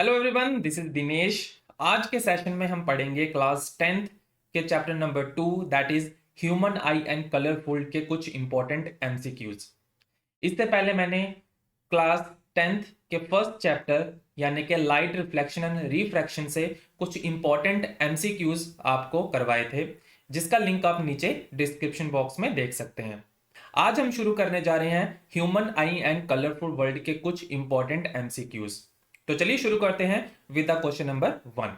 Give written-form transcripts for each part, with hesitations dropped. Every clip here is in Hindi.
Hello everyone, this is Dinesh. आज के सेशन में हम पढ़ेंगे क्लास 10th के chapter number 2, that is human I and colourful के कुछ इंपॉर्टेंट एमसीक्यूज। इससे पहले मैंने क्लास 10th के फर्स्ट चैप्टर यानी कि लाइट रिफ्लेक्शन एंड रिफ्रैक्शन से कुछ इंपॉर्टेंट एमसीक्यूज आपको करवाए थे, जिसका लिंक आप नीचे डिस्क्रिप्शन बॉक्स में देख सकते हैं। आज हम शुरू करने जा रहे हैं human I and colourful world के कुछ इंपॉर्टेंट एमसीक्यूज। तो चलिए शुरू करते हैं with the question number 1।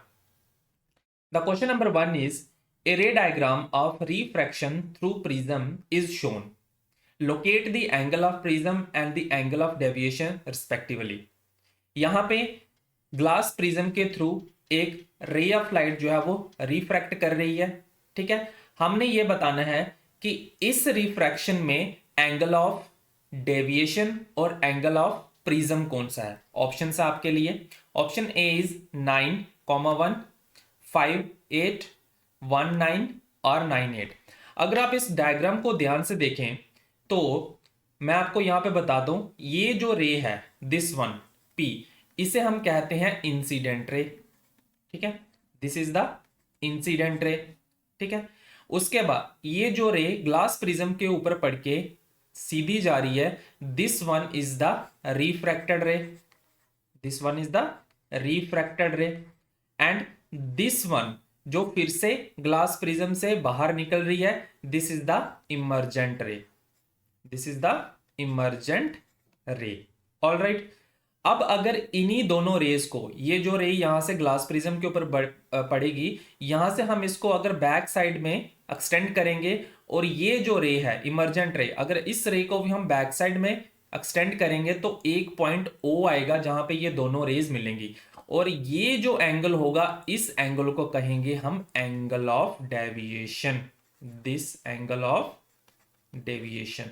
The question number 1 is a रे diagram of refraction through prism is shown. Locate the angle of prism and the angle of deviation respectively. यहां पे ग्लास प्रिज्म के थ्रू एक रे ऑफ लाइट जो है वो रिफ्रैक्ट कर रही है। ठीक है, हमने ये बताना है कि इस रिफ्रैक्शन में एंगल ऑफ डेविएशन और एंगल ऑफ प्रिज्म कौन सा है। ऑप्शन है आपके लिए। ऑप्शन ए इज 9,1, 5, 8, 1, 9 और 9, 8। अगर आप इस डायग्राम को ध्यान से देखें तो मैं आपको यहां पे बता दूं, ये जो रे है दिस वन पी, इसे हम कहते हैं इंसिडेंट रे। ठीक है, this is the incident ray. ठीक है, उसके बाद ये जो रे ग्लास प्रिज्म के ऊपर पड़ के सीधी जा रही है, this one is the refracted रे। This one is the refracted रे एंड दिस वन जो फिर से ग्लास प्रिज्म से बाहर निकल रही है, दिस इज द इमर्जेंट रे। दिस इज द इमर्जेंट रे। ऑल राइट, अब अगर इन्हीं दोनों रेस को, ये जो रे यहां से ग्लास प्रिज्म के ऊपर पड़ेगी, यहां से हम इसको अगर बैक साइड में एक्सटेंड करेंगे और ये जो रे है इमर्जेंट रे, अगर इस रे को भी हम बैक साइड में एक्सटेंड करेंगे तो एक पॉइंट O आएगा जहां पे ये दोनों रेज मिलेंगी, और ये जो एंगल होगा इस एंगल को कहेंगे हम angle of deviation. This angle of deviation,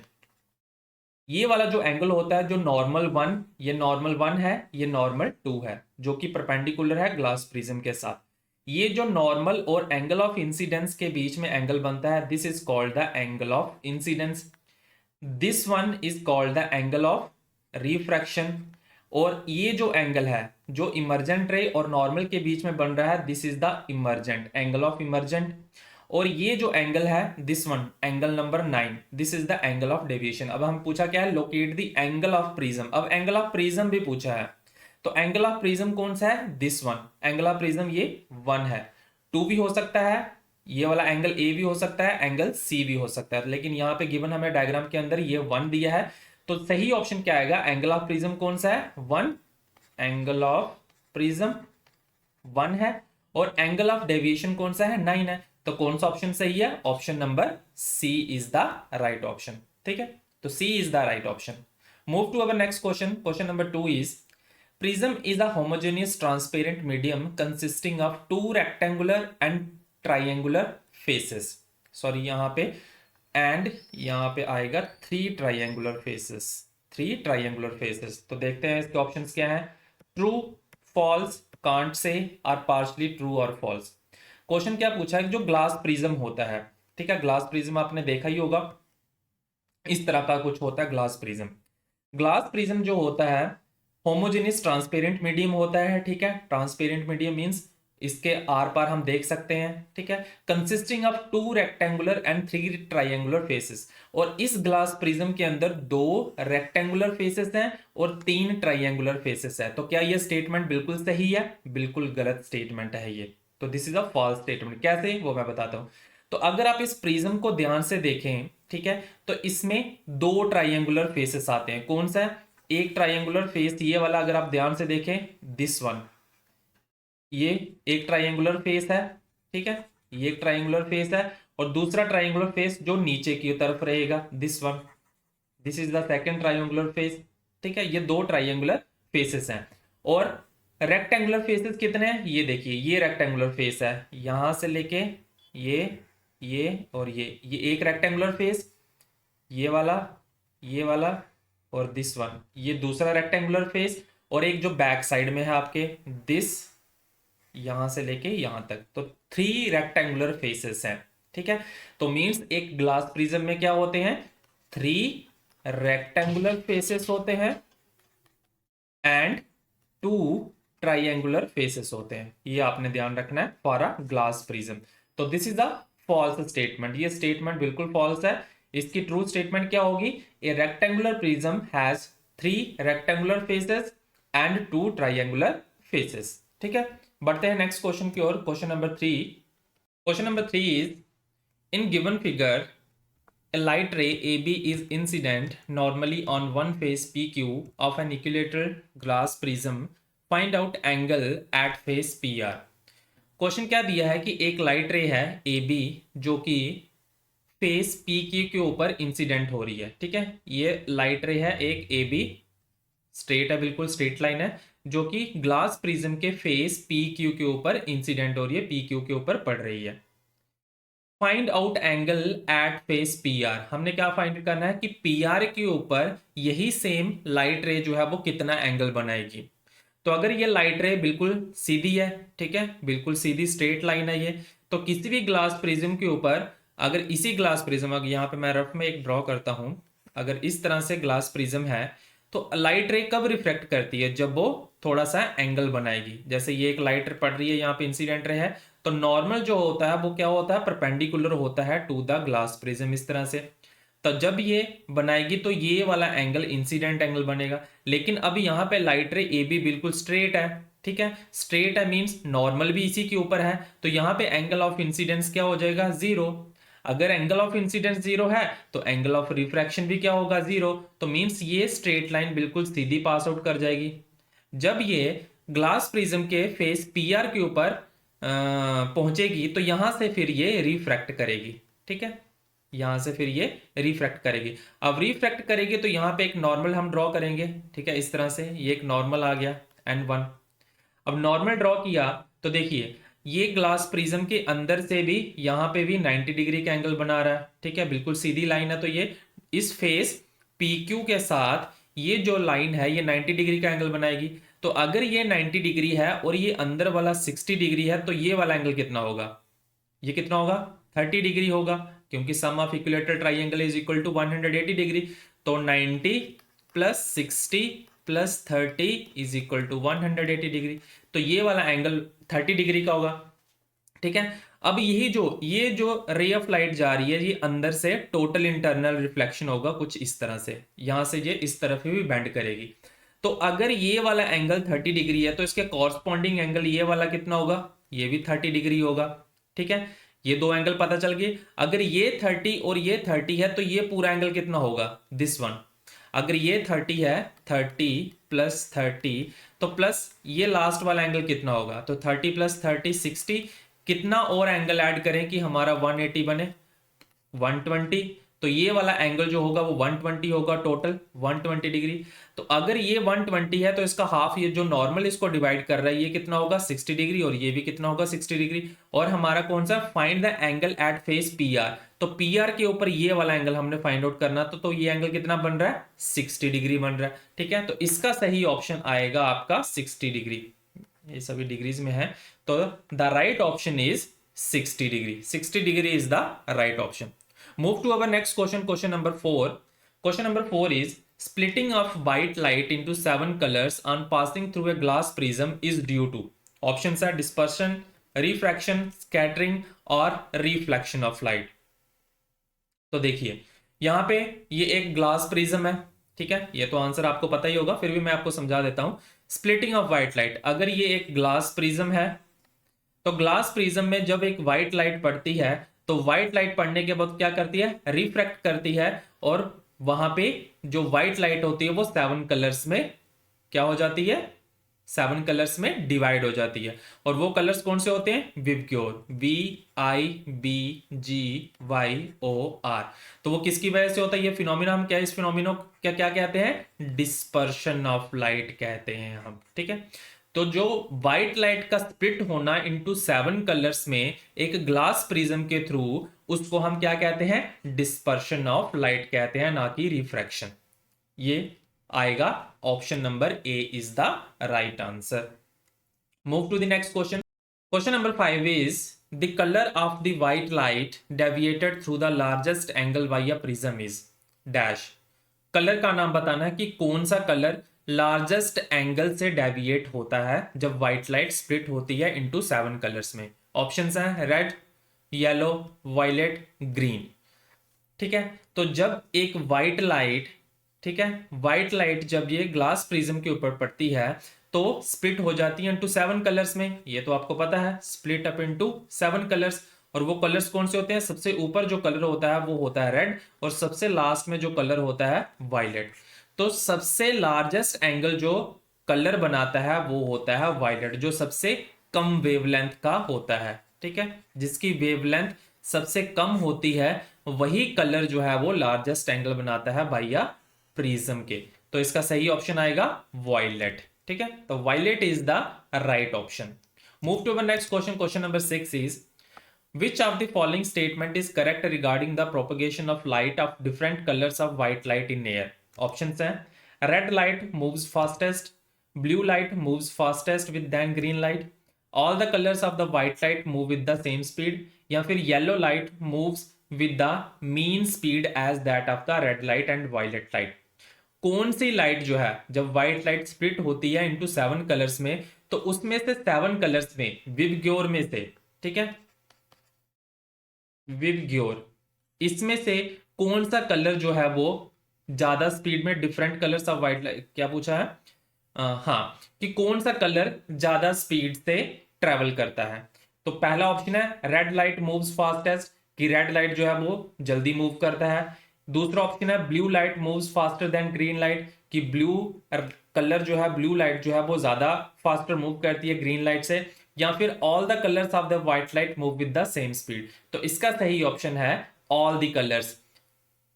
ये वाला जो एंगल होता है, जो नॉर्मल 1, ये नॉर्मल 1 है, ये नॉर्मल 2 है, जो कि परपेंडिकुलर है ग्लास प्रिज्म के साथ। ये जो नॉर्मल और एंगल ऑफ इंसिडेंस के बीच में एंगल बनता है, this is called the angle of incidence. This one is called the angle of refraction. और ये जो एंगल है जो इमर्जेंट रे और नॉर्मल के बीच में बन रहा है, this is the emergent angle of emergent. और ये जो एंगल है this one, angle number 9, this is the angle of deviation. अब हम पूछा क्या है, locate the angle of prism. अब एंगल ऑफ प्रिज्म भी पूछा है, तो एंगल ऑफ प्रिज्म कौन सा है, this one. Angle of prism ये 1 है, 2 भी हो सकता है, ये वाला एंगल ए भी हो सकता है, एंगल सी भी हो सकता है, लेकिन यहाँ पे गिवन हमें डायग्राम के अंदर ये 1 दिया है, तो सही ऑप्शन क्या आएगा, एंगल ऑफ प्रिज्म कौन सा है, 1। एंगल ऑफ प्रिज्म 1 है और एंगल ऑफ डेविएशन कौन सा है, 9 है। तो कौन सा ऑप्शन सही है, option number C is the right option. ठीक है, तो C is the right option. Move to our next question. Question number 2 is prism is a homogeneous transparent medium consisting of 2 rectangular and triangular faces. Sorry, यहां पे एंड यहां पे आएगा 3 ट्राइंगुलर फेसेस। 3 triangular faces. तो देखते हैं इसके ऑप्शंस क्या हैं। ट्रू, फॉल्स, कांट से, और पार्शली ट्रू और फॉल्स। क्वेश्चन क्या पूछा है, जो ग्लास प्रिज्म होता है, ठीक है, ग्लास प्रिज्म आपने देखा ही होगा, इस तरह का कुछ होता है ग्लास प्रिज्म। ग्लास प्रिज्म जो होता है होमोजेनियस ट्रांसपेरेंट मीडियम होता है। ठीक है, ट्रांसपेरेंट मीडियम मींस इसके आर पार हम देख सकते हैं। ठीक है, consisting of 2 rectangular and 3 triangular faces. और इस ग्लास प्रिज्म के अंदर 2 रेक्टेंगुलर फेसेस हैं और 3 ट्राइंगुलर फेसेस है। तो क्या यह स्टेटमेंट बिल्कुल सही है, बिल्कुल गलत स्टेटमेंट है ये। तो this is a false statement. कैसे, वो मैं बताता हूं। तो अगर आप इस प्रिज्म को ध्यान से देखें, ठीक है, तो इसमें 2 ट्राइंगुलर फेसेस आते हैं। कौन सा है, एक ट्राइंगुलर फेस ये वाला, अगर आप ध्यान से देखें, दिस वन, ये एक ट्राइंगुलर फेस है। ठीक है, ये एक ट्राइंगुलर फेस है, और दूसरा ट्राइंगुलर फेस जो नीचे की तरफ रहेगा, this one, this is the second triangular face. ठीक है, ये 2 ट्राइंगुलर फेसेस हैं। और रेक्टेंगुलर फेसेस कितने हैं, ये देखिए, ये रेक्टेंगुलर फेस है, यहां से लेके ये और ये एक रेक्टेंगुलर फेस, ये वाला और दिस वन, ये दूसरा रेक्टेंगुलर फेस, और एक जो बैक साइड में है आपके, दिस, यहां से लेके यहां तक, तो 3 रेक्टेंगुलर फेसेस हैं। ठीक है, तो मींस एक ग्लास प्रिज्म में क्या होते हैं, 3 रेक्टेंगुलर फेसेस होते हैं एंड 2 ट्राइएंगुलर फेसेस होते हैं, ये आपने ध्यान रखना है फॉर अ ग्लास प्रिज्म। तो this is a false statement, ये स्टेटमेंट बिल्कुल फॉल्स है। इसकी ट्रू स्टेटमेंट क्या होगी? A rectangular prism has 3 rectangular faces and 2 triangular faces. ठीक है, बढ़ते हैं नेक्स्ट क्वेश्चन की ओर। Question number 3, question number 3 is in given figure a light ray AB is incident normally on one face PQ of an equilateral glass prism. Find out angle at face PR. Question क्या दिया है कि एक लाइट रे है AB जो कि फेस PQ के ऊपर इंसिडेंट हो रही है। ठीक है, ये लाइट रे है एक AB, स्ट्रेट है, बिल्कुल स्ट्रेट लाइन है, जो कि ग्लास प्रिज्म के फेस PQ के ऊपर इंसिडेंट हो रही है, PQ के ऊपर पड़ रही है। Find out angle at face PR। हमने क्या फाइंड करना है कि PR के ऊपर यही सेम लाइट रे जो है वो कितना एंगल बनाएगी। तो अगर ये लाइट रे बिल्कुल सीधी है, ठीक है, बिल्कुल सीधी स्ट्रेट लाइन है ये, तो किसी भी ग्लास प्रिज्म के ऊपर, अगर इसी ग्लास प्रिज्म, अगर यहाँ पे मैं रफ में एक ड्रॉ करता हूं, अगर इस तरह से ग्लास प्रिज्म है, तो लाइट रे कब रिफ्लेक्ट करती है? जब वो थोड़ा सा एंगल बनाएगी। जैसे ये एक लाइट रे पड़ रही है, यहाँ पे इंसिडेंट रे है, तो नॉर्मल जो होता है वो क्या होता है? परपेंडिकुलर होता है टू द ग्लास प्रिज्म, इस तरह से। तो जब ये बनाएगी तो ये वाला एंगल इंसिडेंट एंगल बनेगा। लेकिन अब यहाँ पे लाइट रे AB बिल्कुल स्ट्रेट है, ठीक है, स्ट्रेट है मींस नॉर्मल भी इसी के ऊपर है, तो यहाँ पे एंगल ऑफ इंसिडेंस क्या हो जाएगा? 0। अगर एंगल ऑफ इंसिडेंस 0 है तो एंगल ऑफ रिफ्रैक्शन भी क्या होगा? 0। तो मींस ये स्ट्रेट लाइन बिल्कुल सीधी पास आउट कर जाएगी। जब ये ग्लास प्रिज्म के फेस PR के ऊपर पहुंचेगी तो यहां से फिर ये रिफ्रैक्ट करेगी। ठीक है, यहां से फिर ये रिफ्रैक्ट करेगी। अब रिफ्रैक्ट करेगी तो यहां पे एक नॉर्मल हम ड्रॉ करेंगे। ठीक है, इस तरह से ये एक नॉर्मल आ गया N1। अब नॉर्मल ड्रॉ किया तो देखिए ये ग्लास प्रिज्म के अंदर से भी यहां पे भी 90 डिग्री का एंगल बना रहा है। ठीक है, बिल्कुल सीधी लाइन है, तो ये इस फेस PQ के साथ ये जो लाइन है ये 90 डिग्री का एंगल बनाएगी। तो अगर ये 90 डिग्री है और ये अंदर वाला 60 डिग्री है, तो ये वाला एंगल कितना होगा? ये कितना होगा? 30 डिग्री होगा, क्योंकि sum of equilateral triangle is equal to 180 degree. तो 90 plus 60 plus 30 is equal to 180 degree. तो ये वाला एंगल 30 डिग्री का होगा। ठीक है, अब ये जो रे ऑफ लाइट जा रही है ये अंदर से टोटल इंटरनल रिफ्लेक्शन होगा कुछ इस तरह से, यहां से ये इस तरफ भी बेंड करेगी। तो अगर ये वाला एंगल 30 डिग्री है तो इसके कॉरस्पॉन्डिंग एंगल ये वाला कितना होगा? ये भी 30 डिग्री होगा। ठीक है, ये दो एंगल पता चल गए। अगर ये 30 और ये 30 है तो ये पूरा एंगल कितना होगा? This one. अगर ये 30 है, 30 प्लस 30, तो प्लस ये लास्ट वाला एंगल कितना होगा? तो 30 प्लस 30 60। कितना और एंगल ऐड करें कि हमारा 180 बने? 120। तो ये वाला एंगल जो होगा वो 120 होगा, टोटल 120 डिग्री। तो अगर ये 120 है तो इसका हाफ, ये जो नॉर्मल इसको डिवाइड कर रहा है, ये कितना होगा? 60 डिग्री, और ये भी कितना होगा? 60 डिग्री। और हमारा कौन सा? Find the angle at face PR। तो PR के ऊपर ये वाला एंगल हमने फाइंड आउट करना, तो ये एंगल कितना बन रहा है? 60 डिग्री बन रहा है। ठीक है, तो इसका सही ऑप्शन आएगा आपका 60 डिग्री। ये सभी डिग्रीज में है, तो the right option is 60 degree. 60 degree is the right option. Move to our next question, question number 4. Question number 4 is splitting of white light into 7 colors on passing through a glass prism is due to. Options are dispersion, refraction, scattering और reflection of light. तो देखिए यहाँ पे ये एक ग्लास प्रिज्म है, ठीक है, ये तो आंसर आपको पता ही होगा, फिर भी मैं आपको समझा देता हूं। स्प्लिटिंग ऑफ व्हाइट लाइट, अगर ये एक ग्लास प्रिज्म है तो ग्लास प्रिज्म में जब एक व्हाइट लाइट पड़ती है तो व्हाइट लाइट पड़ने के बाद क्या करती है? रिफ्रैक्ट करती है, और वहां पे जो व्हाइट लाइट होती है वो 7 कलर्स में क्या हो जाती है? 7 कलर्स में डिवाइड हो जाती है। और वो कलर्स कौन से होते हैं? VIBGYOR, VIBGYOR। तो वो किसकी वजह से होता है ये फिनोमिना? हम क्या इस फिनोमिनो क्या क्या कहते हैं? डिस्पर्शन ऑफ लाइट कहते हैं हम। ठीक है, तो जो व्हाइट लाइट का स्प्लिट होना इनटू 7 कलर्स में एक ग्लास प्रिज्म के थ्रू, उसको हम क्या कहते हैं? डिस्पर्शन ऑफ लाइट कहते हैं, ना कि रिफ्रैक्शन। ये आएगा option number A is the right answer. Move to the next question. Question number 5 is the colour of the white light deviated through the largest angle by a prism is dash. Colour का नाम बताना है कि कौन सा कलर लार्जेस्ट एंगल से डेविएट होता है जब व्हाइट लाइट स्प्लिट होती है इनटू 7 कलर्स में? ऑप्शंस हैं रेड, येलो, वायलेट, ग्रीन। ठीक है, तो जब एक व्हाइट लाइट, ठीक है, व्हाइट लाइट जब ये ग्लास प्रिज्म के ऊपर पड़ती है तो स्प्लिट हो जाती है इनटू 7 कलर्स में। ये तो आपको पता है, स्प्लिट अप इनटू 7 कलर्स। और वो कलर्स कौन से होते हैं? सबसे ऊपर जो कलर होता है वो होता है रेड, और सबसे लास्ट में जो कलर होता है वायलेट। तो सबसे लार्जेस्ट एंगल जो कलर बनाता है वो होता है वायलेट, जो सबसे कम वेवलेंथ का होता है। ठीक है, जिसकी वेवलेंथ सबसे कम होती है वही कलर जो है वो लार्जेस्ट एंगल बनाता है बाया प्रिज्म के। तो इसका सही ऑप्शन आएगा वायलेट। ठीक है, तो violet is the right option. Move to the next question. Question number 6 is which of the following statement is correct regarding the propagation of light of different colors of white light in air? Options हैं red light moves fastest, blue light moves fastest with than green light, all the colors of the white light move with the same speed, या फिर yellow light moves with the mean speed as that of the red light and violet light। कौन सी लाइट जो है जब व्हाइट लाइट स्प्लिट होती है इनटू 7 कलर्स में, तो उसमें से 7 कलर्स में विबग्योर में से, ठीक है, विबग्योर, इसमें से कौन सा कलर जो है वो ज्यादा स्पीड में, different colours of white light क्या पूछा है? हाँ, कि कौन सा कलर ज्यादा स्पीड से ट्रेवल करता है। तो पहला ऑप्शन है रेड लाइट मूव्स फास्टेस्ट, कि रेड लाइट जो है वो जल्दी मूव करता है। दूसरा ऑप्शन है blue light moves faster than green light, कि ब्लू कलर जो है, ब्लू लाइट जो है वो ज्यादा फास्टर मूव करती है ग्रीन लाइट से। या फिर all the colours of the white light move with the same speed. तो इसका सही ऑप्शन है ऑल द कलर्स।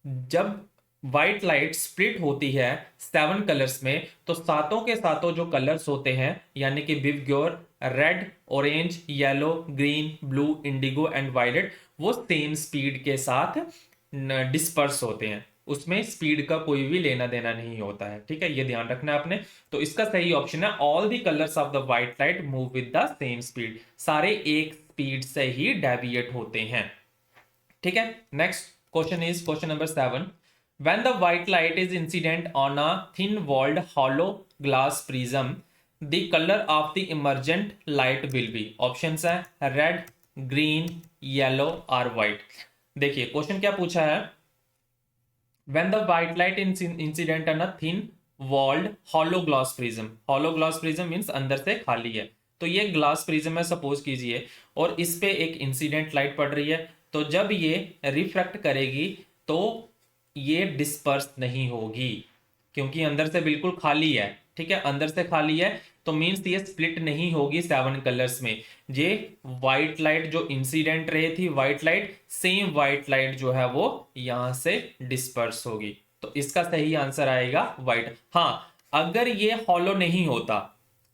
जब व्हाइट लाइट स्प्लिट होती है 7 कलर्स में, तो सातों के सातों जो कलर्स होते हैं, यानी कि VIBGYOR, red, orange, yellow, green, blue, indigo and violet, वो सेम स्पीड के साथ डिस्पर्स होते हैं। उसमें स्पीड का कोई भी लेना देना नहीं होता है। ठीक है, ये ध्यान रखना है आपने। तो इसका सही ऑप्शन है all the colours of the white light move with the same speed. सारे एक स्पीड से ही डेविएट होते हैं। ठीक है, next question is question number 7। When the white light is incident on a thin-walled hollow glass prism, the color of the emergent light will be? Options है red, green, yellow और white। देखिए क्वेश्चन क्या पूछा है, when the white light is incident on a thin-walled hollow glass prism, hollow glass prism means अंदर से खाली है। तो ये ग्लास प्रिज्म है सपोज कीजिए, और इस पे एक इंसिडेंट लाइट पड़ रही है। तो जब ये रिफ्रैक्ट करेगी तो ये डिस्पर्स नहीं होगी, क्योंकि अंदर से बिल्कुल खाली है। ठीक है, अंदर से खाली है तो मींस ये स्प्लिट नहीं होगी 7 कलर्स में। ये व्हाइट लाइट जो इंसिडेंट रे थी, white light, same white light जो है वो यहां से डिस्पर्स होगी। तो इसका सही आंसर आएगा व्हाइट। हाँ, अगर ये हॉलो नहीं होता,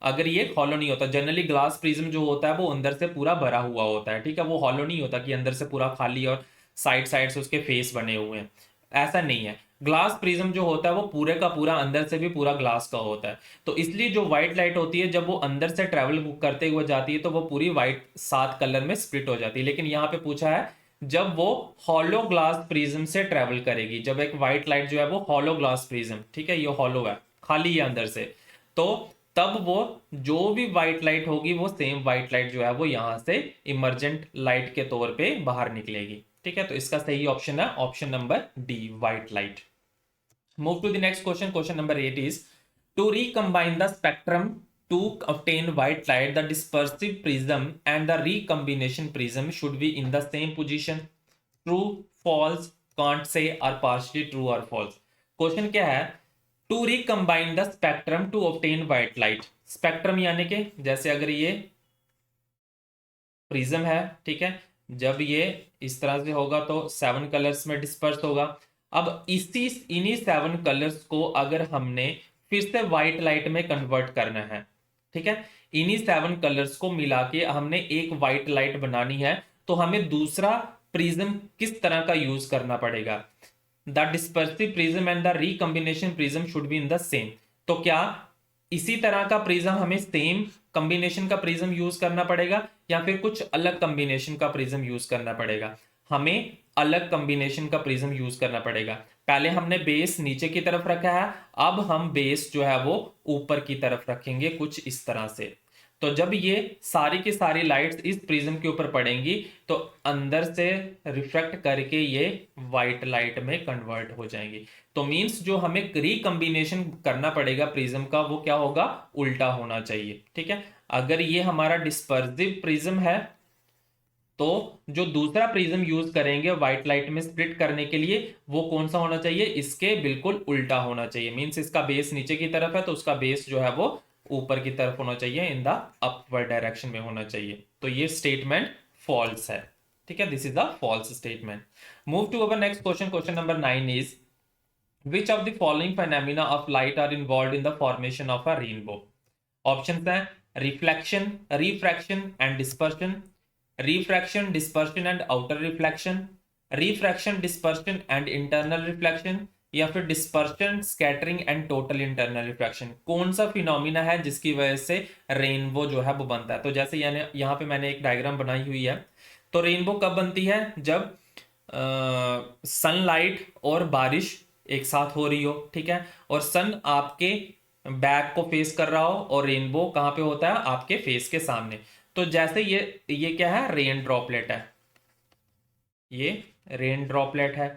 अगर ये हॉलो नहीं होता, जनरली ग्लास प्रिज्म जो होता है वो अंदर से पूरा भरा हुआ होता है। ठीक है, वो हॉलो नहीं होता कि अंदर से पूरा खाली और साइड साइड से उसके फेस बने हुए हैं, ऐसा नहीं है। ग्लास प्रिज्म जो होता है वो पूरे का पूरा अंदर से भी पूरा ग्लास का होता है। तो इसलिए जो व्हाइट लाइट होती है जब वो अंदर से ट्रेवल करते हुए जाती है तो वो पूरी व्हाइट 7 कलर में स्प्लिट हो जाती है। लेकिन यहाँ पे पूछा है जब वो हॉलो ग्लास प्रिज्म से ट्रेवल करेगी, जब एक व्हाइट लाइट जो है वो हॉलो ग्लास प्रिज्म, ठीक है, ये हॉलो है, खाली है अंदर से, तो तब वो जो भी व्हाइट लाइट होगी वो सेम व्हाइट लाइट जो है वो यहां से इमर्जेंट लाइट के तौर पे बाहर निकलेगी। ठीक है, तो इसका सही ऑप्शन है option number D, white light. Move to the next question. Question number 8 is to recombine the spectrum to obtain white light, the dispersive prism and the recombination prism should be in the same position. True, false, can't say or partially true or false। Question क्या है, to recombine the spectrum to obtain white light. Spectrum यानी कि जैसे अगर ये प्रिज्म है, ठीक है, जब ये इस तरह से होगा तो 7 कलर्स में डिस्पर्स होगा। अब इन्हीं 7 कलर्स को अगर हमने फिर से व्हाइट लाइट में कन्वर्ट करना है, ठीक है, इन्हीं 7 कलर्स को मिला के हमने एक व्हाइट लाइट बनानी है, तो हमें दूसरा प्रिज्म किस तरह का यूज करना पड़ेगा? The dispersive prism and the recombination prism should be in the same. तो क्या इसी तरह का प्रिज्म हमें सेम कॉम्बिनेशन का प्रिज्म यूज करना पड़ेगा, या फिर कुछ अलग कॉम्बिनेशन का प्रिज्म यूज करना पड़ेगा? हमें अलग कॉम्बिनेशन का प्रिज्म यूज करना पड़ेगा। पहले हमने बेस नीचे की तरफ रखा है, अब हम बेस जो है वो ऊपर की तरफ रखेंगे कुछ इस तरह से। तो जब ये सारी की सारी लाइट्स इस प्रिज्म के ऊपर पड़ेंगी तो अंदर से रिफ्लेक्ट करके ये व्हाइट लाइट में कन्वर्ट हो जाएंगी। तो मींस जो हमें रिकम्बिनेशन करना पड़ेगा प्रिज्म का वो क्या होगा, उल्टा होना चाहिए। ठीक है, अगर ये हमारा डिस्पर्सिव प्रिज्म है तो जो दूसरा प्रिज्म यूज करेंगे व्हाइट लाइट में स्प्लिट करने के लिए वो कौन सा होना चाहिए, इसके बिल्कुल उल्टा होना चाहिए। मींस इसका बेस नीचे की तरफ है तो उसका बेस जो है वो ऊपर की तरफ होना चाहिए, इन द अपवर्ड डायरेक्शन में होना चाहिए। तो ये स्टेटमेंट फॉल्स है। ठीक है, this is the false statement. Move to our next question. Question number 9 is which of the following phenomena of light are involved in the formation of a rainbow? Options हैं reflection, refraction and dispersion, refraction, dispersion and outer reflection, refraction, dispersion and internal reflection, या फिर dispersion, scattering and total internal reflection. कौन सा फिनोमिना है जिसकी वजह से रेनबो जो है वो बनता है? तो जैसे यानी यहाँ पे मैंने एक डायग्राम बनाई हुई है। तो रेनबो कब बनती है, जब सनलाइट और बारिश एक साथ हो रही हो। ठीक है, और सन आपके बैक को फेस कर रहा हो और रेनबो कहां पे होता है, आपके फेस के सामने। तो जैसे ये क्या है, रेन ड्रॉपलेट है, ये रेन ड्रॉपलेट है।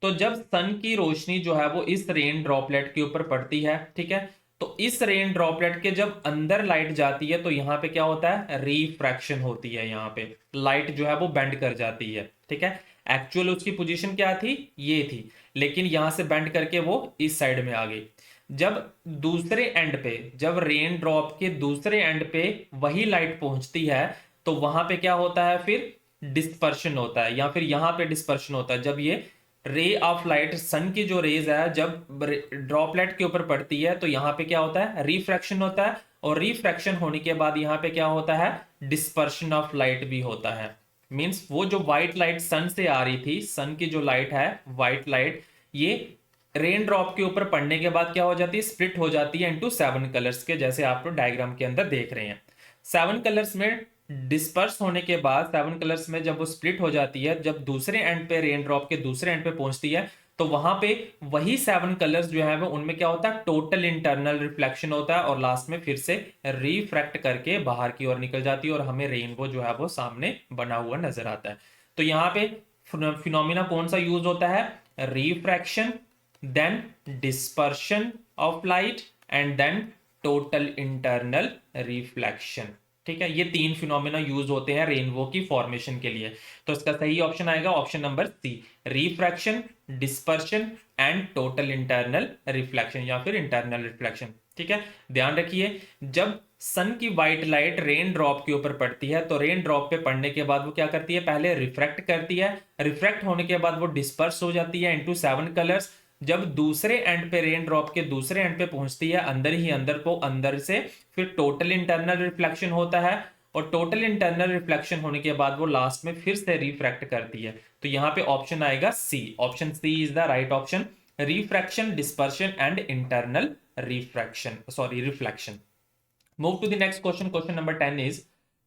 तो जब सन की रोशनी जो है वो इस रेन ड्रॉपलेट के ऊपर पड़ती है, ठीक है, तो इस रेन ड्रॉपलेट के जब अंदर लाइट जाती है तो यहां पे क्या होता है, रिफ्रैक्शन होती है। यहां पे लाइट जो है वो बेंड कर जाती है। ठीक है, एक्चुअल उसकी पोजीशन क्या थी, ये थी, लेकिन यहां से बेंड करके वो इस साइड में आ गई। जब दूसरे एंड पे, जब रेन ड्रॉप के दूसरे एंड पे वही लाइट पहुंचती है तो वहां पे क्या होता है, फिर डिस्पर्शन होता है, या फिर यहां पे डिस्पर्शन होता है। जब ये रे ऑफ लाइट, सन की जो रेज है, जब ड्रॉपलेट के ऊपर पड़ती है तो यहां पे क्या होता है, रिफ्रैक्शन होता है, और रिफ्रैक्शन होने के बाद यहां पे क्या होता है, डिस्पर्शन ऑफ लाइट भी होता है। मींस वो जो व्हाइट लाइट सन से आ रही थी, सन की जो लाइट है व्हाइट लाइट, ये रेन ड्रॉप के ऊपर पड़ने के बाद क्या हो जाती है, स्प्लिट हो जाती है इनटू 7 कलर्स के, जैसे आप तो डायग्राम के अंदर देख रहे हैं। 7 कलर्स में डिस्पर्स होने के बाद, 7 कलर्स में जब वो स्प्लिट हो जाती है, जब दूसरे एंड पे, रेन ड्रॉप के दूसरे एंड पे पहुंचती है, तो वहां पे वही 7 कलर्स जो है वो, उनमें क्या होता है, टोटल इंटरनल रिफ्लेक्शन होता है, और लास्ट में फिर से रिफ्रैक्ट करके बाहर की ओर निकल जाती है और हमें रेनबो जो है वो सामने बना हुआ नजर आता है। तो यहाँ पे फिनोमिना कौन सा यूज होता है, refraction, then dispersion of light, and then total internal reflection. ठीक है, ये 3 फिनोमिना यूज होते हैं रेनबो की फॉर्मेशन के लिए। तो इसका सही ऑप्शन आएगा option number C, refraction, dispersion and total internal reflection, या फिर इंटरनल रिफ्लेक्शन। ठीक है, ध्यान रखिए, जब सन की व्हाइट लाइट रेन ड्रॉप के ऊपर पड़ती है तो रेन ड्रॉप पे पड़ने के बाद वो क्या करती है, पहले रिफ्रैक्ट करती है, रिफ्रैक्ट होने के बाद वो डिस्पर्स हो जाती है इनटू 7 कलर्स। जब दूसरे एंड पे, रेन ड्रॉप के दूसरे एंड पे पहुंचती है, अंदर ही अंदर को, अंदर से फिर टोटल इंटरनल रिफ्लेक्शन होता है, और टोटल इंटरनल रिफ्लेक्शन होने के बाद वो लास्ट में फिर से रिफ्रैक्ट करती है। तो यहां पे ऑप्शन आएगा C, option C is the right option, refraction, dispersion and internal reflection. Move to the next question. Question number 10 is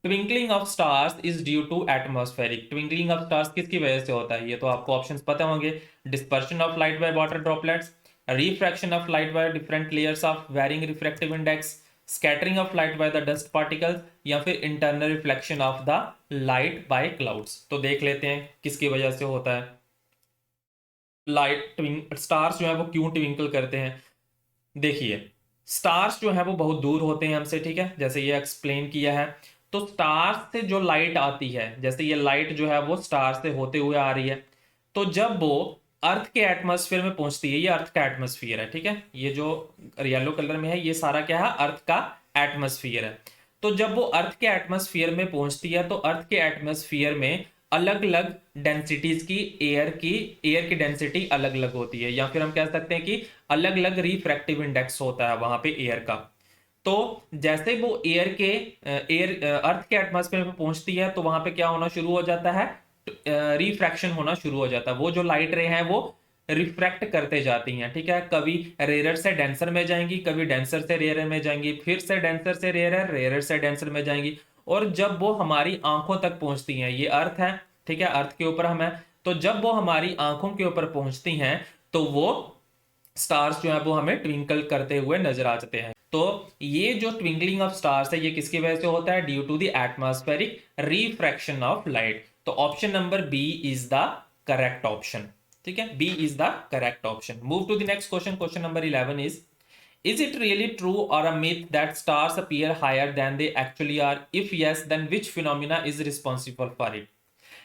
twinkling of stars is due to atmospheric. Twinkling of stars किसकी वजह से होता है? ये तो आपको ऑप्शंस पता होंगे। Dispersion of light by water droplets, refraction of light by different layers of varying refractive index, scattering of light by the dust particles, या फिर internal reflection of the light by clouds। तो देख लेते हैं किसकी वजह से होता है। लाइट, स्टार्स जो है वो क्यों ट्विंकल करते हैं? देखिए, स्टार्स जो है वो बहुत दूर होते हैं हमसे। ठीक है, जैसे ये एक्सप्लेन किया है। तो स्टार्स से जो लाइट आती है, जैसे ये लाइट जो है वो स्टार से होते हुए आ रही है, तो जब वो अर्थ के एटमॉस्फेयर में पहुंचती है, ये अर्थ का एटमॉस्फेयर है। ठीक है, ये जो येलो कलर में है ये सारा क्या है, अर्थ का एटमॉस्फेयर है। तो जब वो अर्थ के एटमॉस्फेयर में पहुंचती है तो अर्थ के एटमॉस्फेयर में अलग अलग डेंसिटीज की, एयर की डेंसिटी अलग अलग होती है, या फिर हम कह सकते हैं कि अलग अलग रिफ्रैक्टिव इंडेक्स होता है वहां पे एयर का। तो जैसे वो अर्थ के एटमॉस्फेयर में पहुंचती है तो वहां पे क्या होना शुरू हो जाता है, रिफ्रैक्शन होना शुरू हो जाता है। वो जो लाइट रे हैं वो रिफ्रैक्ट करते जाती हैं। ठीक है, कभी रेयर से डेंसर में जाएंगी, कभी डेंसर से रेयर में जाएंगी, फिर से डेंसर से रेयर, रेयर से डेंसर में जाएंगी, और जब वो हमारी आंखों तक पहुंचती हैं, ये अर्थ है, ठीक है, अर्थ के ऊपर हम है, तो जब वो हमारी आंखों के ऊपर पहुंचती हैं तो वो स्टार्स जो है वो हमें ट्विंकल करते हुए नजर आ जाते हैं। तो ये जो ट्विंकलिंग ऑफ स्टार्स है ये किसकी वजह से होता है? Due to the atmospheric refraction of light. तो option number B is the correct option. ठीक है, B is the correct option. Move to the next question. Question number 11 is it really true or a myth that stars appear higher than they actually are? If yes, then which phenomena is responsible for it?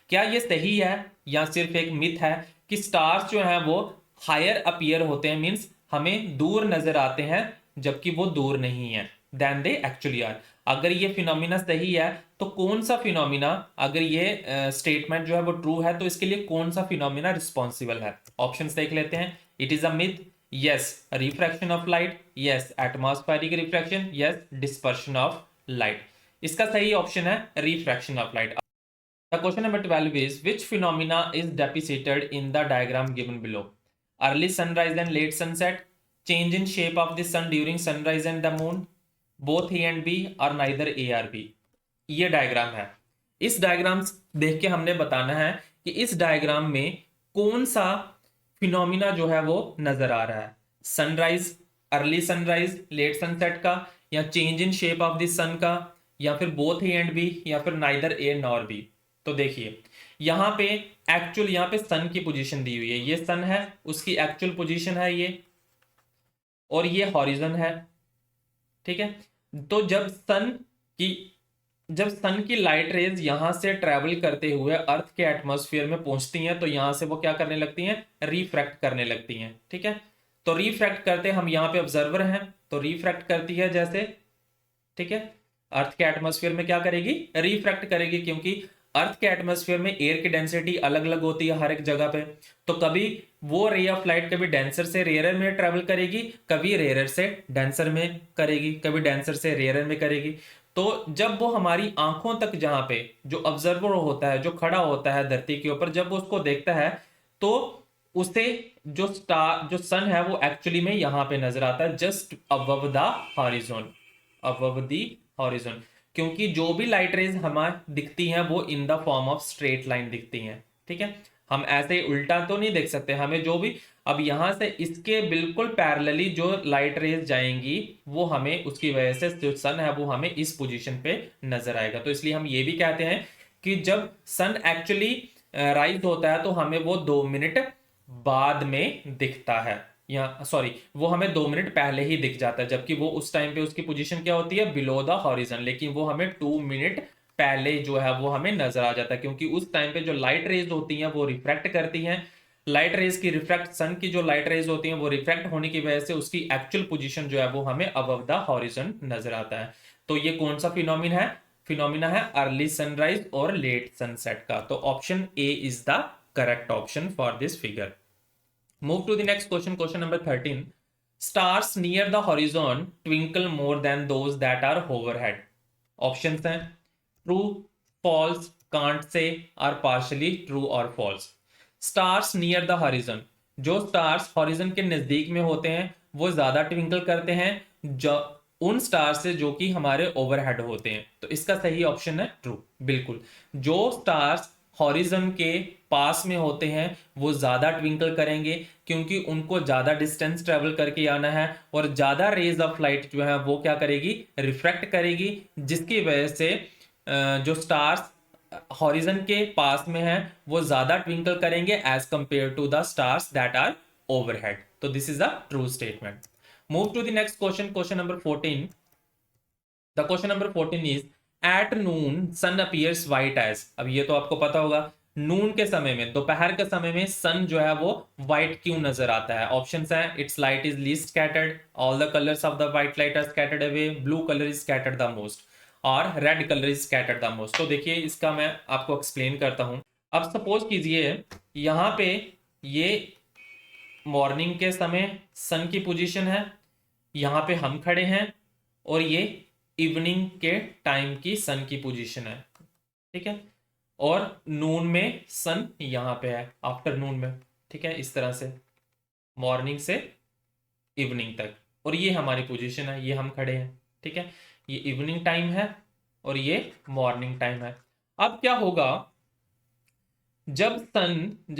क्या ये सही है या सिर्फ एक मिथ है कि स्टार्स जो हैं वो हायर अपीयर होते हैं, मींस हमें दूर नजर आते हैं जबकि वो दूर नहीं है, देन दे एक्चुअली आर? अगर ये फिनोमिना सही है तो कौन सा फिनोमिना, अगर ये स्टेटमेंट जो है वो ट्रू है तो इसके लिए कौन सा फिनोमिना रिस्पॉन्सिबल है? ऑप्शंस देख लेते हैं। It is a myth, yes refraction of light, yes atmospheric refraction, yes dispersion of light. इसका सही ऑप्शन है refraction of light. The question number 12 is which phenomena is depicted in the diagram given below? Early sunrise and late sunset, change in shape of the sun during sunrise and the moon, both A and B or neither A or B? ये डायग्राम है। इस डायग्राम देख के हमने बताना है कि इस डायग्राम में कौन सा फिनोमिना जो है वो नजर आ रहा है, sunrise, early sunrise, late sunset का, या change in shape of the sun का, या फिर बोथ ए एंड बी, या फिर नाइदर ए नॉर बी। तो देखिए यहां पे एक्चुअल, यहां पे सन की पोजीशन दी हुई है, ये सन है, उसकी एक्चुअल पोजीशन है ये, और ये हॉरिजन है। ठीक है, तो जब सन की लाइट रेज यहां से ट्रेवल करते हुए अर्थ के एटमॉस्फेयर में पहुंचती हैं तो यहां से वो क्या करने लगती हैं? रिफ्रैक्ट करने लगती हैं। ठीक है, तो रिफ्रैक्ट करते, हम यहां पे ऑब्जर्वर हैं, तो रिफ्रैक्ट करती है जैसे, ठीक है, अर्थ के एटमॉस्फेयर में क्या करेगी? रिफ्रैक्ट करेगी, क्योंकि अर्थ के एटमॉस्फेयर में एयर की डेंसिटी अलग अलग होती है हर एक जगह पे। तो कभी वो रे ऑफ लाइट कभी डेंसर से रेयर में ट्रेवल करेगी, कभी रेयर से डेंसर में करेगी, कभी डेंसर से रेयर में करेगी। तो जब वो हमारी आंखों तक, जहां पे जो ऑब्जर्वर होता है, जो खड़ा होता है धरती के ऊपर, जब वो उसको देखता है तो उसे जो स्टार, जो सन है, वो एक्चुअली में यहां पे नजर आता है, just above the horizon, above the horizon. क्योंकि जो भी लाइट रेज हमें दिखती हैं वो in the form of straight line दिखती हैं। ठीक है, हम ऐसे उल्टा तो नहीं देख सकते, हमें जो भी, अब यहां से इसके बिल्कुल पैरेलली जो लाइट रेज जाएंगी वो हमें, उसकी वजह से जो सन है वो हमें इस पोजीशन पे नजर आएगा। तो इसलिए हम ये भी कहते हैं कि जब सन एक्चुअली राइज होता है तो हमें वो 2 मिनट बाद में दिखता है, या सॉरी वो हमें 2 मिनट पहले ही दिख जाता है, जबकि वो उस टाइम पे उसकी पोजीशन क्या होती है? Below the horizon. लेकिन वो हमें 2 मिनट पहले जो है वो हमें नजर आ जाता है, क्योंकि उस टाइम पे जो लाइट रेज होती हैं वो रिफ्रैक्ट करती हैं। लाइट रेज की रिफ्रैक्ट, सन की जो लाइट रेज होती हैं वो रिफ्रैक्ट होने की वजह से उसकी एक्चुअल पोजीशन जो है वो हमें अबव द हॉरिजन नजर आता है। तो ये कौन सा फिनोमिना है? फिनोमिना है अर्ली सनराइज और लेट सनसेट का। तो option A is the correct option for this figure. Move to the next question, question number 13. Stars near the horizon twinkle more than those that are overhead. Options हैं true, false, can't say or partially true or false. Stars near the horizon, जो stars horizon के नजदीक में होते हैं वो ज्यादा ट्विंकल करते हैं जो उन स्टार से जो कि हमारे ओवरहेड होते हैं। तो इसका सही ऑप्शन है ट्रू। बिल्कुल, जो स्टार्स हॉरिजन के पास में होते हैं वो ज्यादा ट्विंकल करेंगे, क्योंकि उनको ज्यादा डिस्टेंस ट्रेवल करके आना है, और ज्यादा रेज ऑफ लाइट जो है वो क्या करेगी? रिफ्रैक्ट करेगी, जिसकी वजह से जो स्टार्स हॉरिजन के पास में हैं वो ज्यादा ट्विंकल करेंगे as compare to the stars that are overhead. तो this is a true statement. Move to the next question, question number 14। The question number 14 is at noon sun appears white as. अब ये तो आपको पता होगा, नून के समय में, दोपहर के समय में सन जो है वो व्हाइट क्यों नजर आता है? ऑप्शंस हैं its light is least scattered, all the colours of the white light are scattered away, blue colour is scattered the most, और red colour is scattered the most. तो देखिए इसका मैं आपको एक्सप्लेन करता हूं। अब सपोज कीजिए यहां पे ये मॉर्निंग के समय सन की पोजीशन है, यहां पे हम खड़े हैं, और ये इवनिंग के टाइम की सन की पोजीशन है। ठीक है, और नून में सन यहां पे है, आफ्टरनून में। ठीक है, इस तरह से मॉर्निंग से इवनिंग तक, और ये हमारी पोजीशन है, ये हम खड़े हैं। ठीक है, ये इवनिंग टाइम है और ये मॉर्निंग टाइम है। अब क्या होगा, जब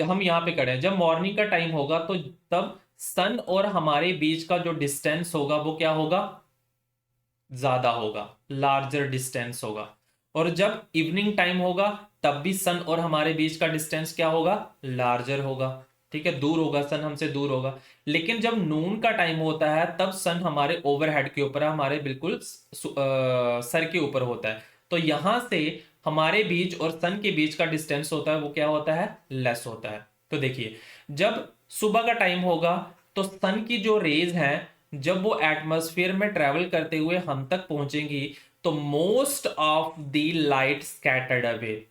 हम यहाँ पे करें, जब मॉर्निंग का टाइम होगा तो तब सन और हमारे बीच का जो डिस्टेंस होगा वो क्या होगा, ज्यादा होगा, लार्जर डिस्टेंस होगा। और जब इवनिंग टाइम होगा तब भी सन और हमारे बीच का डिस्टेंस क्या होगा, लार्जर होगा। ठीक है, दूर होगा, सन हमसे दूर होगा। लेकिन जब नून का टाइम होता है तब सन हमारे ओवरहेड के ऊपर है, हमारे बिल्कुल सर के ऊपर होता है। तो यहां से हमारे बीच और सन के बीच का डिस्टेंस होता है वो क्या होता है, लेस होता है। तो देखिए, जब सुबह का टाइम होगा तो सन की जो रेज हैं जब वो एटमॉस्फेयर में ट्रेवल करते हुए हम तक पहुंचेंगी तो most of the light scattered away.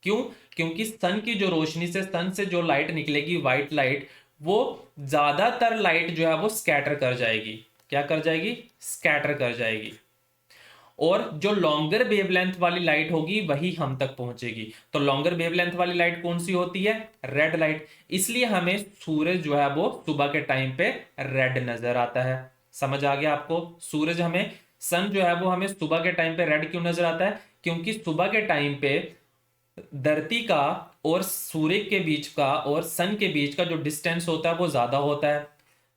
क्यों? क्योंकि सन की जो रोशनी से, सन से जो लाइट निकलेगी, व्हाइट लाइट, वो ज्यादातर लाइट जो है वो स्कैटर कर जाएगी। क्या कर जाएगी, स्कैटर कर जाएगी। और जो लॉन्गर वेवलेंथ वाली लाइट होगी वही हम तक पहुंचेगी। तो लॉन्गर वेवलेंथ वाली लाइट कौन सी होती है, रेड लाइट। इसलिए हमें सूरज जो है वो सुबह के टाइम पे रेड नजर आता है। समझ आ गया आपको? सूरज हमें, सन जो है वो हमें सुबह के टाइम पे रेड क्यों नजर आता है, क्योंकि सुबह के टाइम पे धरती का और सूर्य के बीच का और सन के बीच का जो डिस्टेंस होता है वो ज्यादा होता है।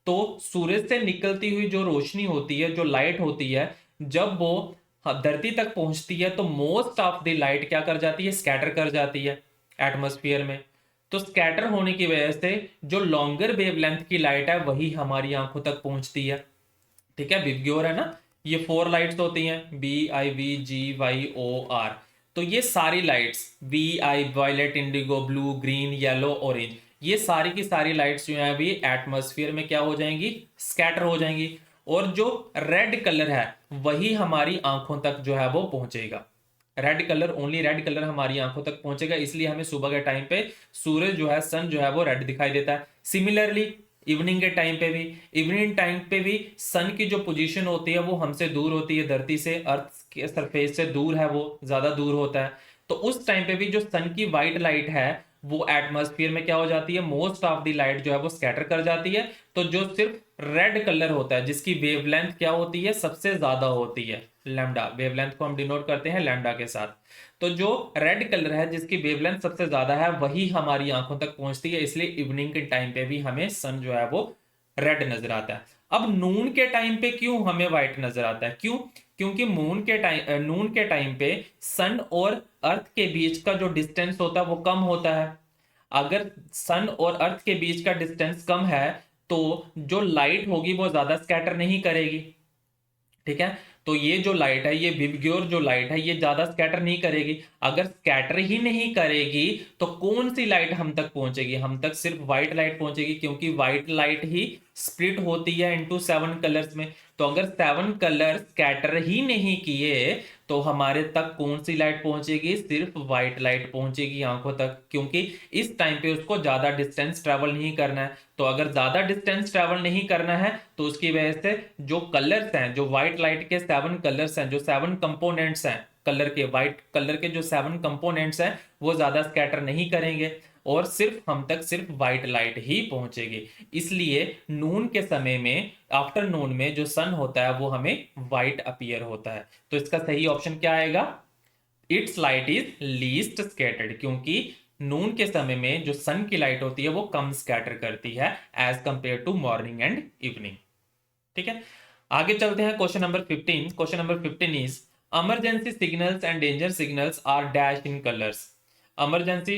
तो सूरज से निकलती हुई जो रोशनी होती है, जो लाइट होती है, जब वो धरती तक पहुंचती है तो मोस्ट ऑफ द लाइट क्या कर जाती है, स्कैटर कर जाती है एटमॉस्फेयर में। तो स्कैटर होने की वजह से जो लॉन्गर वेवलेंथ की लाइट है वही हमारी आंखों तक पहुंचती है। ठीक है, विबग्योर है ना, ये 4 लाइट्स होती हैं, BIVGYOR। तो ये सारी lights, VI violet, indigo, blue, green, yellow, orange, ये सारी की सारी लाइट्स जो है अभी एटमॉस्फेयर में क्या हो जाएंगी, स्कैटर हो जाएंगी। और जो रेड कलर है वही हमारी आंखों तक जो है वो पहुंचेगा। Red colour, only red colour हमारी आंखों तक पहुंचेगा। इसलिए हमें सुबह के टाइम पे सूरज जो है, सन जो है वो रेड दिखाई देता है। सिमिलरली इवनिंग के टाइम पे भी, इवनिंग टाइम पे भी सन की जो पोजीशन होती है वो हमसे दूर होती है, धरती से, अर्थ के सरफेस से दूर है, वो ज्यादा दूर होता है। तो उस टाइम पे भी जो सन की व्हाइट लाइट है वो एटमॉस्फेयर में क्या हो जाती है, मोस्ट ऑफ द लाइट जो है वो स्कैटर कर जाती है। तो जो सिर्फ रेड कलर होता है जिसकी वेवलेंथ क्या होती है, सबसे ज्यादा होती है, लैम्डा। वेवलेंथ को हम डिनोट करते हैं लैम्डा के साथ। तो जो रेड कलर है जिसकी वेवलेंथ सबसे ज्यादा है वही हमारी आंखों तक पहुंचती है। इसलिए इवनिंग के टाइम पे भी हमें सन जो है वो रेड नजर आता है। अब नून के टाइम पे क्यों हमें व्हाइट नजर आता है, क्यों? क्योंकि नून के टाइम पे सन और अर्थ के बीच का जो डिस्टेंस होता है वो कम होता है। अगर सन और अर्थ के बीच का डिस्टेंस कम है तो जो लाइट होगी वो ज्यादा स्कैटर नहीं करेगी। ठीक है, तो ये जो लाइट है, ये विबग्योर जो लाइट है, ये ज्यादा स्कैटर नहीं करेगी। अगर स्कैटर ही नहीं करेगी तो कौन सी लाइट हम तक पहुंचेगी, हम तक सिर्फ व्हाइट लाइट पहुंचेगी, क्योंकि व्हाइट लाइट ही स्प्लिट होती है इनटू 7 कलर्स में। तो अगर 7 कलर स्कैटर ही नहीं किए तो हमारे तक कौन सी लाइट पहुंचेगी, सिर्फ व्हाइट लाइट पहुंचेगी आंखों तक, क्योंकि इस टाइम पे उसको ज्यादा डिस्टेंस ट्रेवल नहीं करना है। तो अगर ज्यादा डिस्टेंस ट्रेवल नहीं करना है तो उसकी वजह से जो कलर्स हैं, जो व्हाइट लाइट के 7 कलर्स हैं, जो 7 कंपोनेंट्स हैं कलर के, व्हाइट कलर के जो 7 कंपोनेंट्स हैं वो ज्यादा स्कैटर नहीं करेंगे और सिर्फ हम तक सिर्फ व्हाइट लाइट ही पहुंचेगी। इसलिए नून के समय में, आफ्टरनून में जो सन होता है वो हमें व्हाइट अपीयर होता है। तो इसका सही ऑप्शन क्या आएगा, it's light is least scattered, क्योंकि नून के समय में जो सन की लाइट होती है वो कम स्कैटर करती है as compare to morning and evening. ठीक है, आगे चलते हैं question number 15। Question number 15 is emergency signals and danger signals are dash in colours. Emergency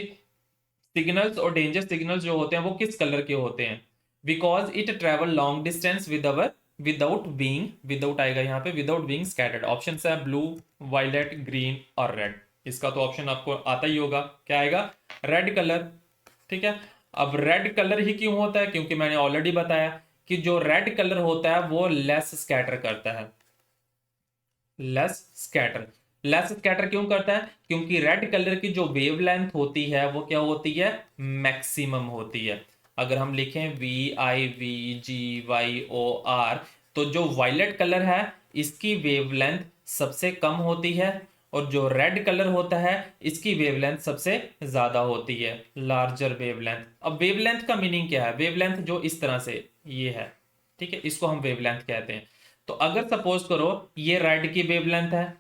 signals और डेंजर सिग्नल्स जो होते हैं वो किस कलर के होते हैं, because it travel long distance with our without being, without आएगा यहाँ पे, विदाउट बीइंग स्कैटर्ड। ऑप्शन है ब्लू, वायलेट, ग्रीन और रेड। इसका तो ऑप्शन आपको आता ही होगा, क्या आएगा, रेड कलर। ठीक है, अब रेड कलर ही क्यों होता है, क्योंकि मैंने ऑलरेडी बताया कि जो रेड कलर होता है वो लेस स्कैटर करता है, लेस स्कैटर। लेस स्कैटर क्यों करता है, क्योंकि रेड कलर की जो वेवलेंथ होती है वो क्या होती है, मैक्सिमम होती है। अगर हम लिखें VIVGYOR तो जो वायलेट कलर है इसकी वेवलेंथ सबसे कम होती है और जो रेड कलर होता है इसकी वेवलेंथ सबसे ज्यादा होती है, लार्जर वेवलेंथ। अब वेवलेंथ का मीनिंग क्या है, वेवलेंथ जो इस तरह से ये है, ठीक है, इसको हम वेवलेंथ कहते हैं। तो अगर सपोज करो ये रेड की वेवलेंथ है,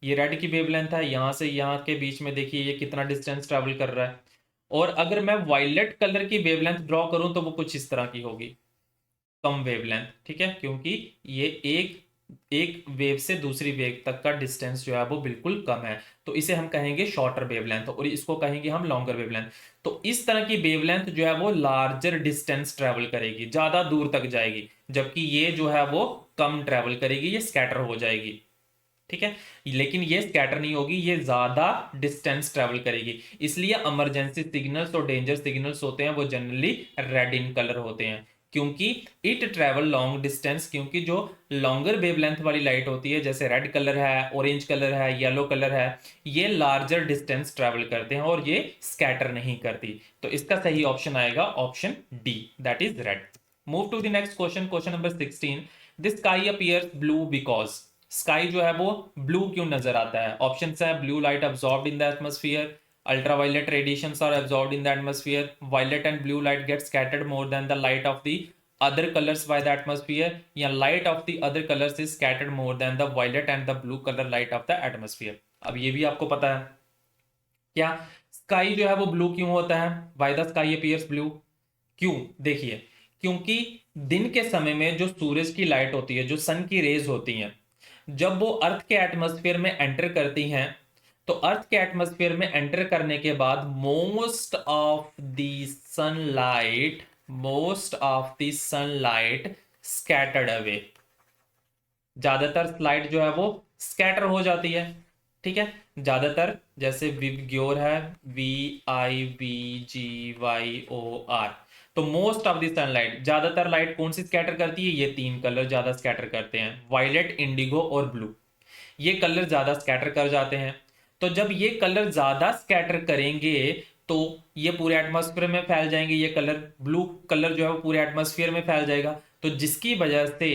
ये रेड की वेवलेंथ है, यहां से यहां के बीच में देखिए ये कितना डिस्टेंस ट्रेवल कर रहा है। और अगर मैं वायलेट कलर की वेवलेंथ ड्रॉ करूं तो वो कुछ इस तरह की होगी, कम वेवलेंथ, ठीक है, क्योंकि ये एक एक वेव से दूसरी वेव तक का डिस्टेंस जो है वो बिल्कुल कम है, तो इसे हम कहेंगे शॉर्टर वेवलेंथ और इसको कहेंगे हम लॉन्गर वेवलेंथ। तो इस तरह की वेवलेंथ जो है वो लार्जर डिस्टेंस ट्रेवल करेगी, ज्यादा दूर तक जाएगी, जबकि ये जो है वो कम ट्रेवल करेगी, ये स्कैटर हो जाएगी, ठीक है। लेकिन ये स्कैटर नहीं होगी, ये ज्यादा डिस्टेंस ट्रेवल करेगी। इसलिए इमरजेंसी सिग्नल्स और डेंजर सिग्नल्स होते हैं वो जनरली रेड इन कलर होते हैं, क्योंकि इट ट्रेवल लॉन्ग डिस्टेंस, क्योंकि जो लॉन्गर वेवलेंथ वाली लाइट होती है, जैसे रेड कलर है, ऑरेंज कलर है, येलो कलर है, ये लार्जर डिस्टेंस ट्रेवल करते हैं और ये स्कैटर नहीं करती। तो इसका सही ऑप्शन आएगा option D, that is red. Move to the next question, question number 16। The sky appears blue because, sky जो है वो ब्लू क्यों नजर आता है? ऑप्शन है blue light absorbed in the atmosphere, ultraviolet radiations are absorbed in the atmosphere, violet and blue light get scattered more than the light of the other colors by the atmosphere, या light of the other colors is scattered more than the violet and the blue color light of the atmosphere। अब ये भी आपको पता है क्या स्काई जो है वो ब्लू क्यों होता है? Why the sky appears blue, क्यों? देखिए, क्योंकि दिन के समय में जो सूरज की लाइट होती है, जो सन की रेज होती हैं, जब वो अर्थ के एटमॉस्फेयर में एंटर करती हैं, तो अर्थ के एटमॉस्फेयर में एंटर करने के बाद most of the sunlight scattered away, ज्यादातर लाइट जो है वो स्कैटर हो जाती है, ठीक है। ज्यादातर, जैसे विवग्योर है, VIVGYOR, तो मोस्ट ऑफ द सनलाइट, ज्यादातर लाइट कौन सी स्कैटर करती है? ये तीन कलर ज्यादा स्कैटर करते हैं, वायलेट, इंडिगो और ब्लू, ये कलर ज्यादा स्कैटर कर जाते हैं। तो जब ये कलर ज्यादा स्कैटर करेंगे तो ये पूरे एटमॉस्फेयर में फैल जाएंगे, ये कलर, ब्लू कलर जो है वो पूरे एटमॉस्फेयर में फैल जाएगा, तो जिसकी वजह से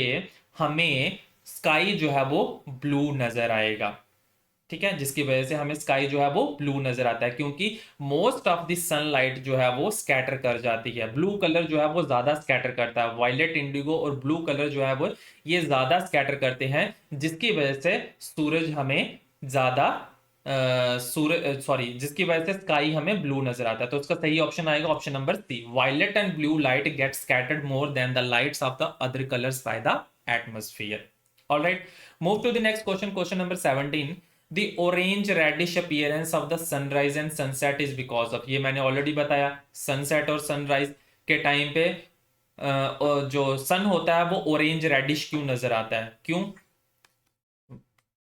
हमें स्काई जो है वो ब्लू नजर आएगा, ठीक है, जिसकी वजह से हमें स्काई जो है वो ब्लू नजर आता है, क्योंकि मोस्ट ऑफ द सनलाइट जो है वो स्कैटर कर जाती है, ब्लू कलर जो है वो ज्यादा स्कैटर करता है, वायलेट, इंडिगो और ब्लू कलर जो है वो ये ज्यादा स्कैटर करते हैं, जिसकी वजह से सूरज हमें ज्यादा सूरज सॉरी जिसकी वजह से स्काई हमें ब्लू नजर आता है। तो इसका सही ऑप्शन आएगा option number C, violet and blue light get scattered more than the lights of the other colours by the atmosphere. Alright, move to the next question, question number 17। The orange reddish appearance of the sunrise and sunset is because of, ये मैंने ऑलरेडी बताया, सनसेट और सनराइज के टाइम पे जो सन होता है वो ऑरेंज रेडिश क्यों नजर आता है? क्यों?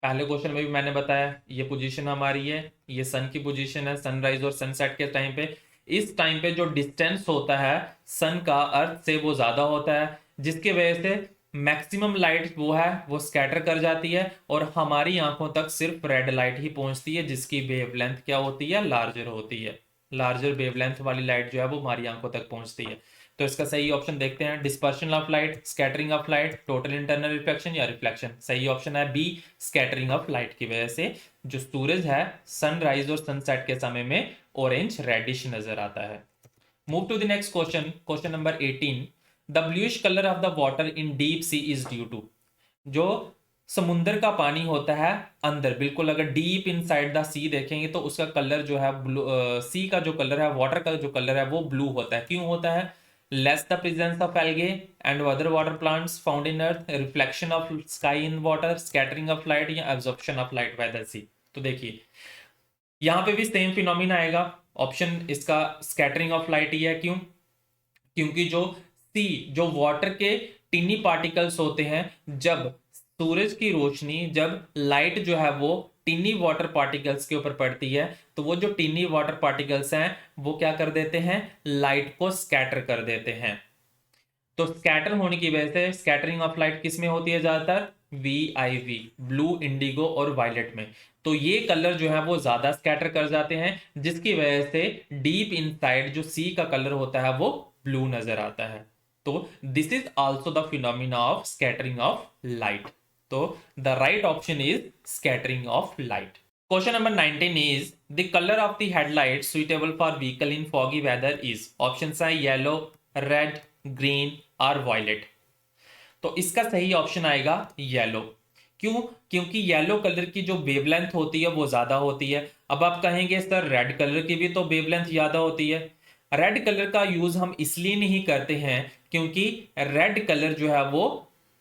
पहले क्वेश्चन में भी मैंने बताया, ये पोजीशन हमारी है, ये सन की पोजीशन है सनराइज और सनसेट के टाइम पे। इस टाइम पे जो डिस्टेंस होता है सन का अर्थ से वो ज्यादा होता है, जिसकी वजह से मैक्सिमम लाइट वो है वो स्कैटर कर जाती है और हमारी आंखों तक सिर्फ रेड लाइट ही पहुंचती है, जिसकी वेवलेंथ क्या होती है? लार्जर होती है। लार्जर वेवलेंथ वाली लाइट जो है वो हमारी आंखों तक पहुंचती है। तो इसका सही ऑप्शन देखते हैं, dispersion of light, scattering of light, total internal reflection या रिफ्लेक्शन। सही ऑप्शन है बी, स्कैटरिंग ऑफ लाइट की वजह से जो सूरज है सनराइज और सनसेट के समय में ऑरेंज रेडिश नजर आता है। Move to the next question, question number 18। The bluish colour of the water in deep sea is due to, जो समुद्र का पानी होता है अंदर बिल्कुल, अगर डीप इनसाइड द सी देखेंगे तो उसका कलर जो है ब्लू, सी का जो कलर है, वाटर का जो कलर है वो ब्लू होता है। क्यों होता है? Less the presence of algae and other water plants found in earth, reflection of sky in water, scattering of light या absorption of light by the sea. तो देखिए यहां पे भी सेम फिनोमिना आएगा, ऑप्शन इसका स्कैटरिंग ऑफ लाइट ही है। क्यों? क्योंकि जो सी, जो वाटर के टिनी पार्टिकल्स होते हैं, जब सूरज की रोशनी, जब लाइट जो है वो टिनी वाटर पार्टिकल्स के ऊपर पड़ती है, तो वो जो टिनी वाटर पार्टिकल्स हैं वो क्या कर देते हैं? लाइट को स्कैटर कर देते हैं। तो स्कैटर होने की वजह से स्कैटरिंग ऑफ लाइट किस में होती है? ज्यादातर VIV, ब्लू, इंडिगो और वायलेट में। तो ये कलर जो है वो ज्यादा स्कैटर कर जाते हैं, जिसकी वजह से डीप इनसाइड जो सी का कलर होता है वो ब्लू नजर आता है। तो this is also the phenomena of scattering of light. तो the right option is scattering of light. Question number 19 is the colour of the headlight suitable for vehicle in foggy weather is, option है येलो, रेड, ग्रीन और वायलेट। तो इसका सही ऑप्शन आएगा येलो, क्यों? क्योंकि येलो कलर की जो वेवलेंथ होती है वो ज्यादा होती है। अब आप कहेंगे सर रेड कलर की भी तो वेवलेंथ ज्यादा होती है। रेड कलर का यूज हम इसलिए नहीं करते हैं क्योंकि रेड कलर जो है वो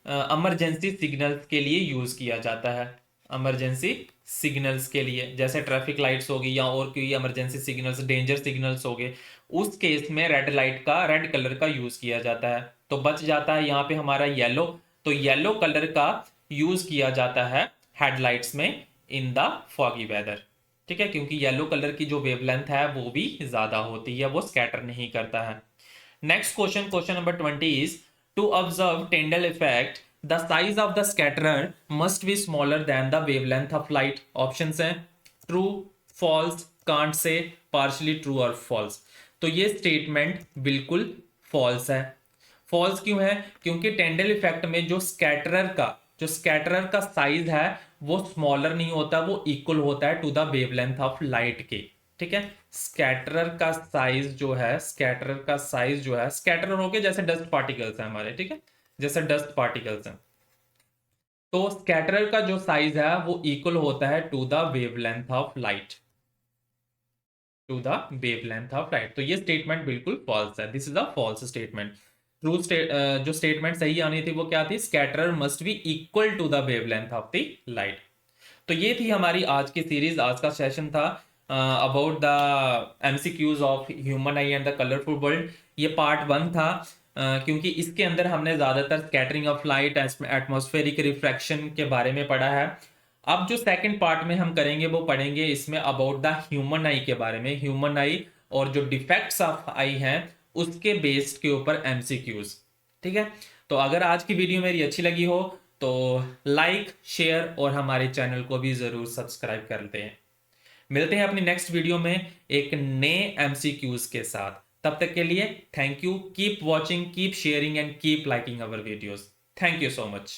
इमरजेंसी सिग्नल्स के लिए यूज किया जाता है। इमरजेंसी सिग्नल्स के लिए, जैसे ट्रैफिक लाइट्स होगी या और कोई इमरजेंसी सिग्नल्स, डेंजर सिग्नल्स हो गए, उस केस में रेड कलर का यूज किया जाता है। तो बच जाता है यहाँ पे हमारा येलो। तो येलो कलर का यूज किया जाता है हेडलाइट्स में इन द फॉगी वेदर। ठीक है, क्योंकि येलो कलर की जो वेवलेंथ है वो भी ज्यादा होती है, वो स्कैटर नहीं करता है। Next question, question number 20 is to observe Tyndall effect the size of the scatterer must be smaller than the wavelength of light. Options हैं true, false, can't say, partially true और फॉल्स। तो ये स्टेटमेंट बिल्कुल फॉल्स है। फॉल्स क्यों है? क्योंकि टेंडल इफेक्ट में जो स्कैटरर का साइज है वो स्मॉलर नहीं होता, वो इक्वल होता है to the wavelength of light के। ठीक है, स्कैटरर जो है स्कैटरर हो गया जैसे डस्ट पार्टिकल्स हैं हमारे, ठीक है, जैसे डस्ट पार्टिकल्स हैं। तो स्कैटरर का जो साइज है वो इक्वल होता है to the wavelength of light, to the wavelength of light. तो ये स्टेटमेंट बिल्कुल फॉल्स है, this is a false statement. जो स्टेटमेंट सही आनी थी वो क्या थी? Scatterer must be equal to the wavelength of the light. तो ये थी हमारी आज की सीरीज, आज का सेशन था about the MCQs of human I and the colourful world. ये पार्ट 1 था क्योंकि इसके अंदर हमने ज्यादातर scattering of light, atmospheric refraction के बारे में पढ़ा है। अब जो सेकंड पार्ट में हम करेंगे वो पढ़ेंगे इसमें अबाउट द ह्यूमन आई के बारे में, ह्यूमन आई और जो डिफेक्ट्स ऑफ आई हैं उसके बेस्ड के ऊपर एमसीक्यूज। ठीक है, तो अगर आज की वीडियो मेरी अच्छी लगी हो तो लाइक, शेयर और हमारे चैनल को भी जरूर सब्सक्राइब करते हैं। मिलते हैं अपनी नेक्स्ट वीडियो में एक नए एमसीक्यूज के साथ। तब तक के लिए thank you, keep watching, keep sharing and keep liking our videos. Thank you so much.